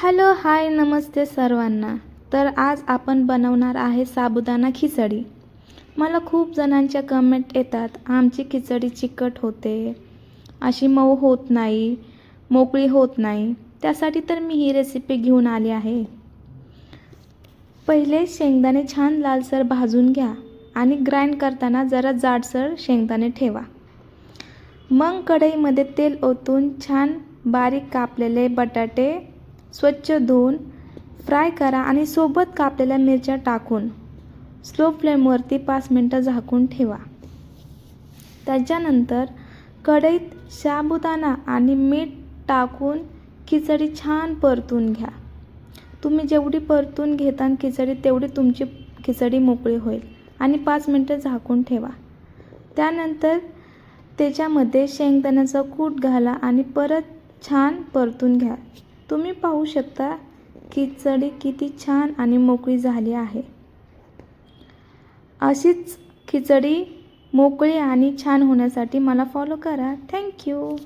Hello hi नमस्ते सर्वांना. तर आज आपण बनवणार आहे साबुदाणा खिचडी. मला खूप जणांच्या कमेंट येतात, आमची खिचडी चिकट होते, अशी मऊ होत नाही, मोकळी होत नाही. त्यासाठी तर मी ही रेसिपी घेऊन आली आहे. पहिले शेंगदाणे छान लालसर भाजून घ्या आणि ग्राइंड करताना जरा जाडसर शेंगदाणे ठेवा. मग कढईमध्ये तेल ओतून छान बारीक कापलेले बटाटे स्वच्छ धुवून फ्राय करा आणि सोबत कापलेल्या मिरच्या टाकून स्लो फ्लेमवरती 5 मिनिटं झाकून ठेवा. त्याच्यानंतर कढईत साबुदाणा आणि मीठ टाकून खिचडी छान परतून घ्या. तुम्ही जेवढी परतून घेता खिचडी तेवढी तुमची खिचडी मोकळी होईल आणि 5 मिनिटं झाकून ठेवा. त्यानंतर त्याच्यामध्ये शेंगदाण्याचा कूट घाला आणि परत छान परतून घ्या. तुम्ही पाहू शकता खिचडी किती छान आणि मोकळी झाली आहे. अशीच खिचडी मोकळी आणि छान होण्यासाठी मला फॉलो करा. थँक्यू.